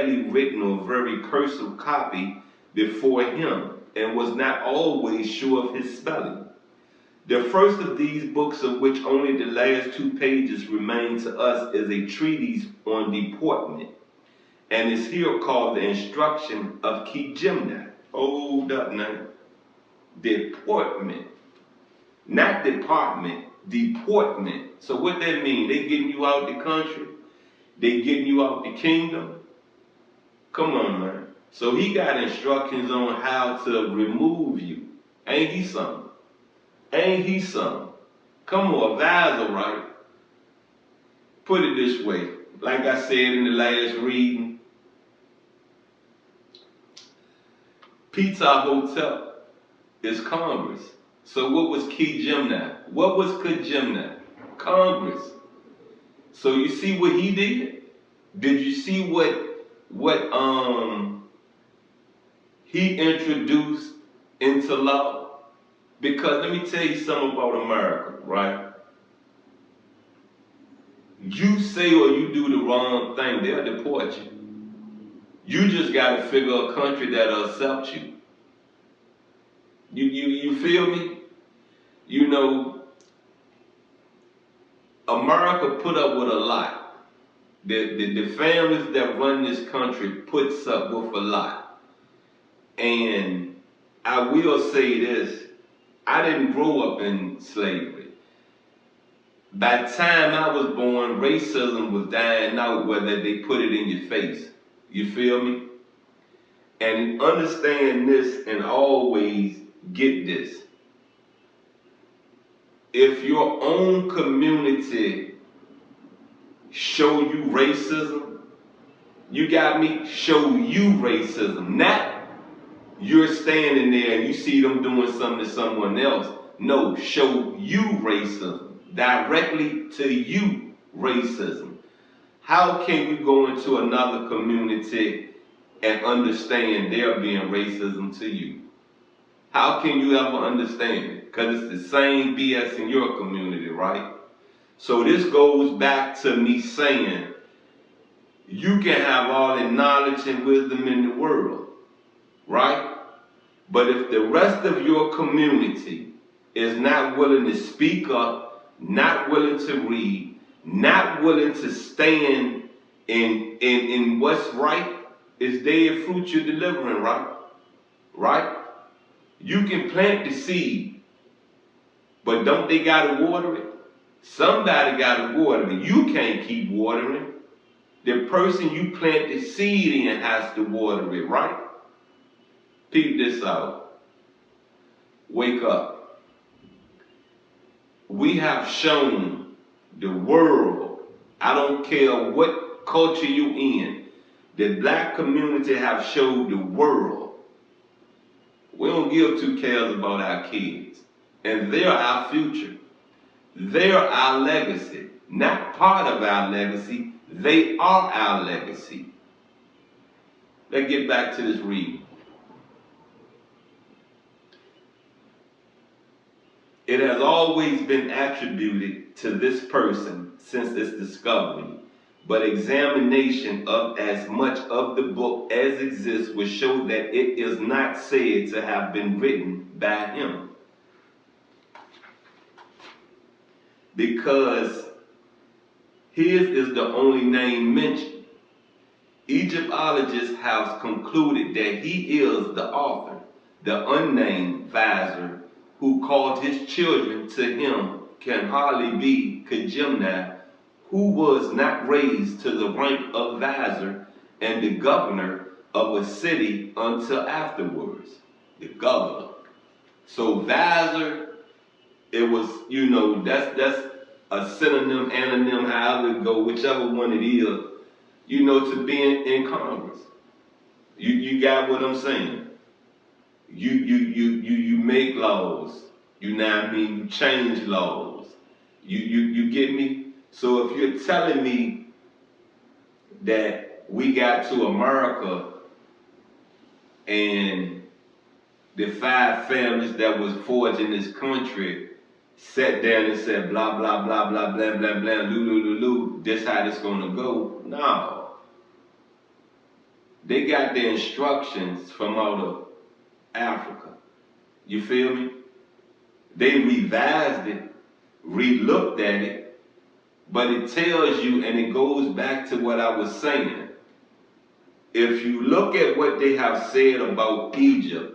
badly written or very cursive copy before him, and was not always sure of his spelling. The first of these books, of which only the last 2 pages remain to us, is a treatise on deportment, and is here called the Instruction of Kijimna. Hold up now. Deportment. Not department, deportment. So what that mean? They getting you out the country? They getting you out the kingdom? Come on, man. So he got instructions on how to remove you. Ain't he something? Ain't he something? Come on, advisor, right? Put it this way. Like I said in the last reading, Ptahhotep is Congress. So what was Kijimna? What was Kijimna? Congress. So you see what he did? Did you see what he introduced into law? Because let me tell you something about America, right? You say or you do the wrong thing, they'll deport you. You just got to figure a country that'll accept you. You feel me? You know, America put up with a lot. The families that run this country puts up with a lot. And I will say this, I didn't grow up in slavery. By the time I was born, racism was dying out, whether they put it in your face. You feel me? And understand this and always get this. If your own community show you racism, you got me? Show you racism. Not you're standing there and you see them doing something to someone else. No, show you racism. Directly to you racism. How can you go into another community and understand there being racism to you? How can you ever understand it? Because it's the same BS in your community, right? So this goes back to me saying, you can have all the knowledge and wisdom in the world, right? But if the rest of your community is not willing to speak up, not willing to read, not willing to stand in what's right, it's dead fruit you're delivering, right? Right? You can plant the seed, but don't they gotta water it? Somebody gotta water it. You can't keep watering. The person you plant the seed in has to water it, right? Peep this out. Wake up. We have shown the world, I don't care what culture you in, the black community have showed the world. We don't give 2 cares about our kids. And they're our future. They're our legacy. Not part of our legacy, they are our legacy. Let's get back to this reading. It has always been attributed to this person since its discovery, but examination of as much of the book as exists will show that it is not said to have been written by him. Because his is the only name mentioned. Egyptologists have concluded that he is the author, the unnamed vizier, who called his children to him, can hardly be Kijimna, who was not raised to the rank of vizier and the governor of a city until afterwards. The governor. So vizier, it was, you know, that's a synonym, anonym, however it go, whichever one it is, you know, to being in Congress. You got what I'm saying? You make laws. You know what I mean? You change laws. You get me? So if you're telling me that we got to America and the 5 families that was forged in this country sat down and said blah blah blah blah blah blah blah loo loo loo loo, this how this gonna go? No. They got their instructions from out of Africa. You feel me? They revised it, re-looked at it, but it tells you, and it goes back to what I was saying. If you look at what they have said about Egypt,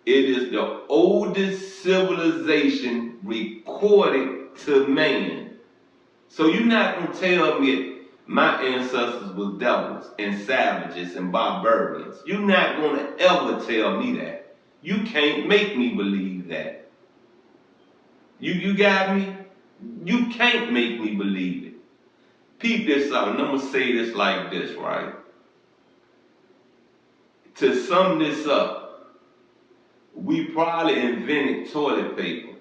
it is the oldest civilization recorded to man. So you're not going to tell me my ancestors was devils and savages and barbarians. You're not going to ever tell me that. You can't make me believe that. You got me? You can't make me believe it. Peep this out, and I'm going to say this like this, right? To sum this up, we probably invented toilet paper.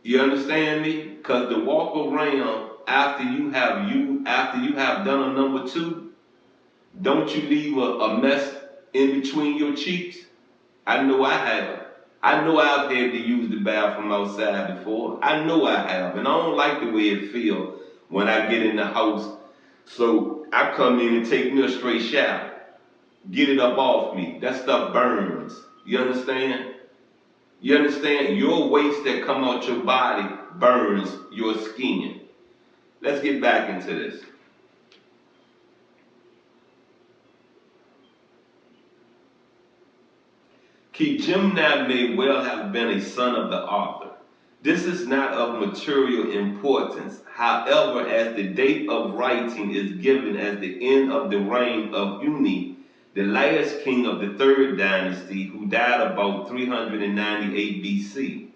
You understand me? Because to walk around after you have done a number two, don't you leave a mess in between your cheeks? I know I have. I know I've had to use the bathroom outside before. I know I have. And I don't like the way it feels when I get in the house. So I come in and take me a straight shower. Get it up off me. That stuff burns. You understand? You understand? Your waste that come out your body burns your skin. Let's get back into this. Kijimnab may well have been a son of the author. This is not of material importance. However, as the date of writing is given as the end of the reign of Uni, the last king of the third dynasty, who died about 398 BC.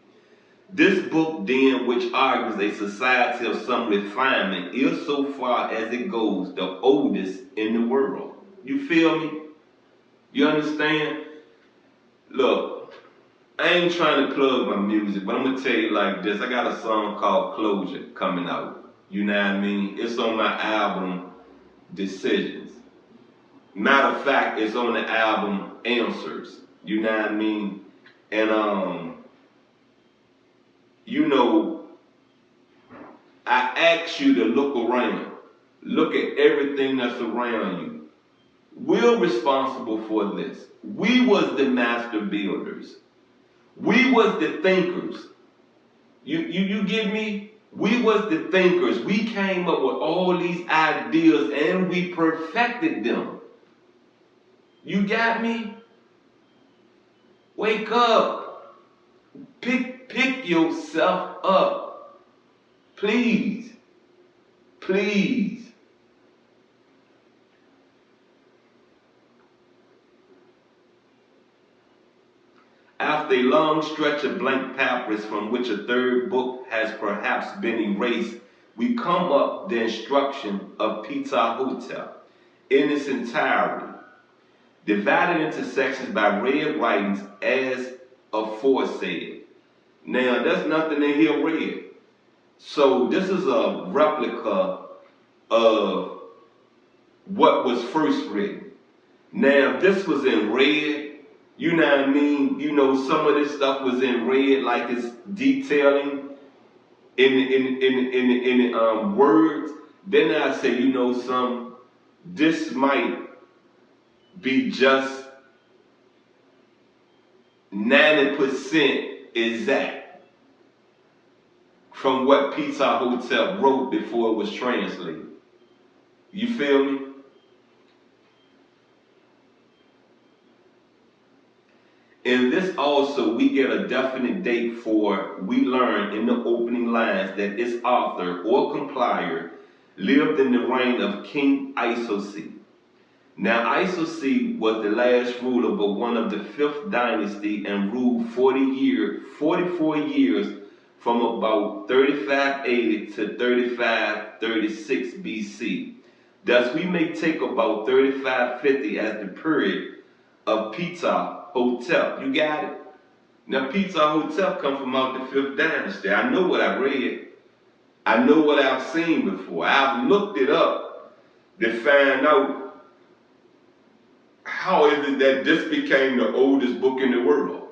This book then, which argues a society of some refinement, is so far as it goes the oldest in the world. You feel me? You understand? Look, I ain't trying to plug my music, but I'm going to tell you like this. I got a song called Closure coming out. You know what I mean? It's on my album, Decisions. Matter of fact, it's on the album, Answers. You know what I mean? And, you know, I ask you to look around. Look at everything that's around you. We're responsible for this. We was the master builders. We was the thinkers. You get me? We was the thinkers. We came up with all these ideas and we perfected them. You got me? Wake up. Pick yourself up. Please. Please. After a long stretch of blank papyrus from which a third book has perhaps been erased, we come up the instruction of Ptahhotep in its entirety, divided into sections by red writings as aforesaid. Now, there's nothing in here red. So this is a replica of what was first written. Now, if this was in red, you know what I mean? You know, some of this stuff was in red, like it's detailing in words. Then I say, you know, this might be just 90% exact from what Ptahhotep wrote before it was translated. You feel me? In this also, we get a definite date for, we learn in the opening lines that its author or compiler lived in the reign of King Isosi. Now, Isosi was the last ruler but one of the 5th dynasty and ruled 44 years from about 3580 to 3536 BC. Thus, we may take about 3550 as the period of Ptahhotep. You got it? Now, Ptahhotep come from out the 5th dynasty. I know what I read. I know what I've seen before. I've looked it up to find out how is it that this became the oldest book in the world.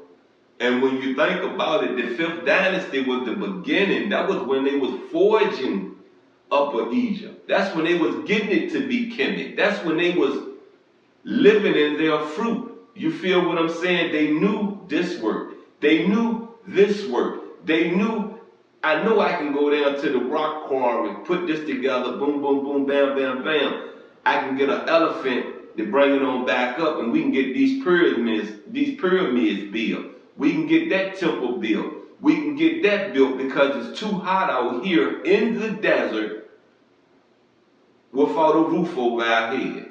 And when you think about it, the 5th dynasty was the beginning. That was when they was forging Upper Egypt. That's when they was getting it to be Kemet. That's when they was living in their fruit. You feel what I'm saying? They knew this work. They knew this work. They knew, I know I can go down to the rock quarry, put this together, boom, boom, boom, bam, bam, bam. I can get an elephant to bring it on back up, and we can get these pyramids built. We can get that temple built. We can get that built because it's too hot out here in the desert without a roof over our head.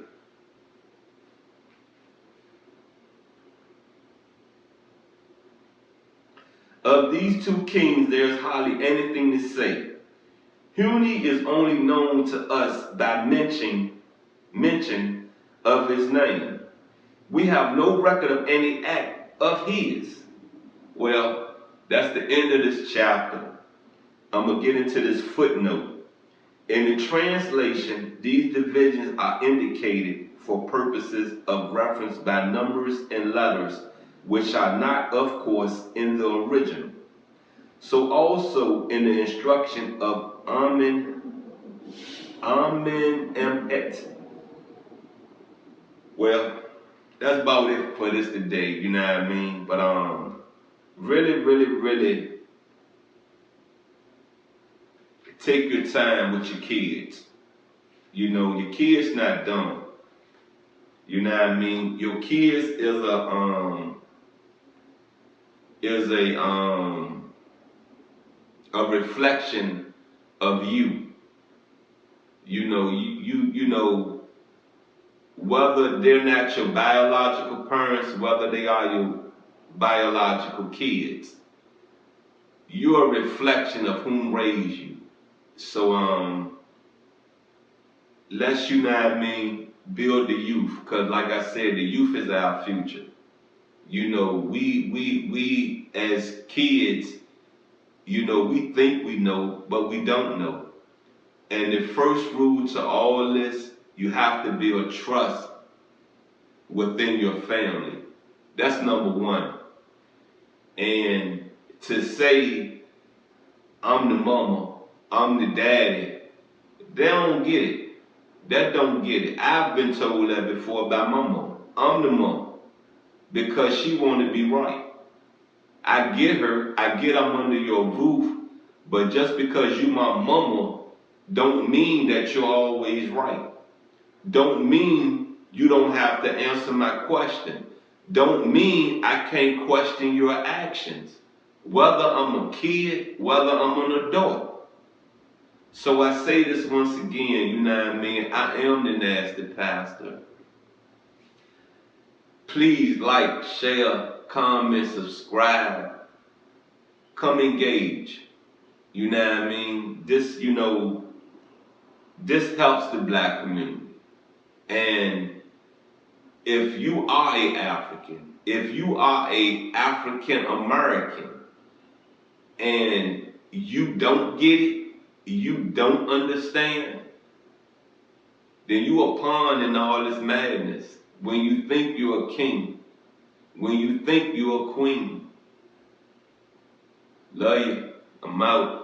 Of these two kings, there is hardly anything to say. Huni is only known to us by mention of his name. We have no record of any act of his. Well, that's the end of this chapter. I'm going to get into this footnote. In the translation, these divisions are indicated for purposes of reference by numbers and letters, which are not, of course, in the original. So also in the instruction of Amen Emet. Well, that's about it for this today, you know what I mean? But really take your time with your kids. You know, your kids not dumb. You know what I mean? Your kids is a reflection of you. You know, you know, whether they're not your biological parents, whether they are your biological kids, you're a reflection of whom raised you. So let's, you know what I mean, build the youth, because like I said, the youth is our future. You know, we as kids, you know, we think we know, but we don't know. And the first rule to all this, you have to build trust within your family. That's number one. And to say, I'm the mama, I'm the daddy, they don't get it. That don't get it. I've been told that before by my mama. I'm the mama. Because she want to be right. I get her, I get I'm under your roof, but just because you my mama don't mean that you're always right. Don't mean you don't have to answer my question. Don't mean I can't question your actions. Whether I'm a kid, whether I'm an adult. So I say this once again, you know what I mean? I am the nasty pastor. Please like, share, comment, subscribe. Come engage. You know what I mean? This, you know, this helps the black community. And if you are an African, if you are an African American, and you don't get it, you don't understand, then you a pawn in all this madness. When you think you're a king, when you think you're a queen. Love you. I'm out.